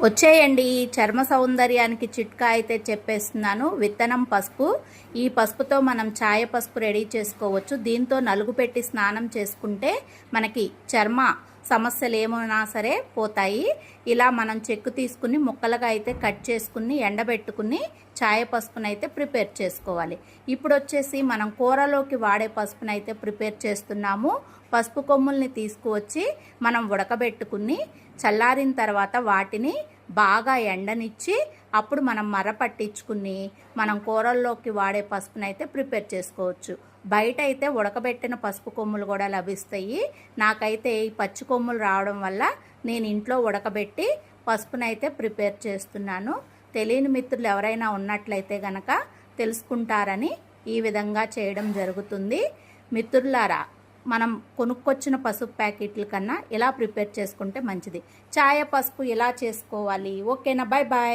వచ్చేయండి చర్మ సౌందర్యానికి చిట్కా అయితే చెప్పేస్తున్నాను. విత్తనం పసుపు. ఈ పసుపుతో మనం ఛాయ పసుపు రెడీ చేసుకోవచ్చు. దీంతో నలుగు పెట్టి స్నానం చేసుకుంటే మనకి చర్మ సమస్యలు ఏమైనా సరే పోతాయి. ఇలా మనం చెక్కు తీసుకుని ముక్కలుగా అయితే కట్ చేసుకుని ఎండబెట్టుకుని ఛాయ పసుపునైతే ప్రిపేర్ చేసుకోవాలి. ఇప్పుడు వచ్చేసి మనం కూరలోకి వాడే పసుపునైతే ప్రిపేర్ చేస్తున్నాము. పసుపు కొమ్ముల్ని తీసుకువచ్చి మనం ఉడకబెట్టుకుని చల్లారిన తర్వాత వాటిని బాగా ఎండనిచ్చి అప్పుడు మనం మర్ర పట్టించుకుని మనం కూరల్లోకి వాడే పసుపునైతే ప్రిపేర్ చేసుకోవచ్చు. బయట అయితే ఉడకబెట్టిన పసుపు కొమ్ములు కూడా లభిస్తాయి. నాకైతే ఈ పచ్చి కొమ్ములు రావడం వల్ల నేను ఇంట్లో ఉడకబెట్టి పసుపునైతే ప్రిపేర్ చేస్తున్నాను. తెలియని మిత్రులు ఎవరైనా ఉన్నట్లయితే గనక తెలుసుకుంటారని ఈ విధంగా చేయడం జరుగుతుంది. మిత్రులారా, మనం కొనుక్కొచ్చిన పసుపు ప్యాకెట్ల కన్నా ఇలా ప్రిపేర్ చేసుకుంటే మంచిది. ఛాయ పసుపు ఇలా చేసుకోవాలి. ఓకేనా? Bye bye.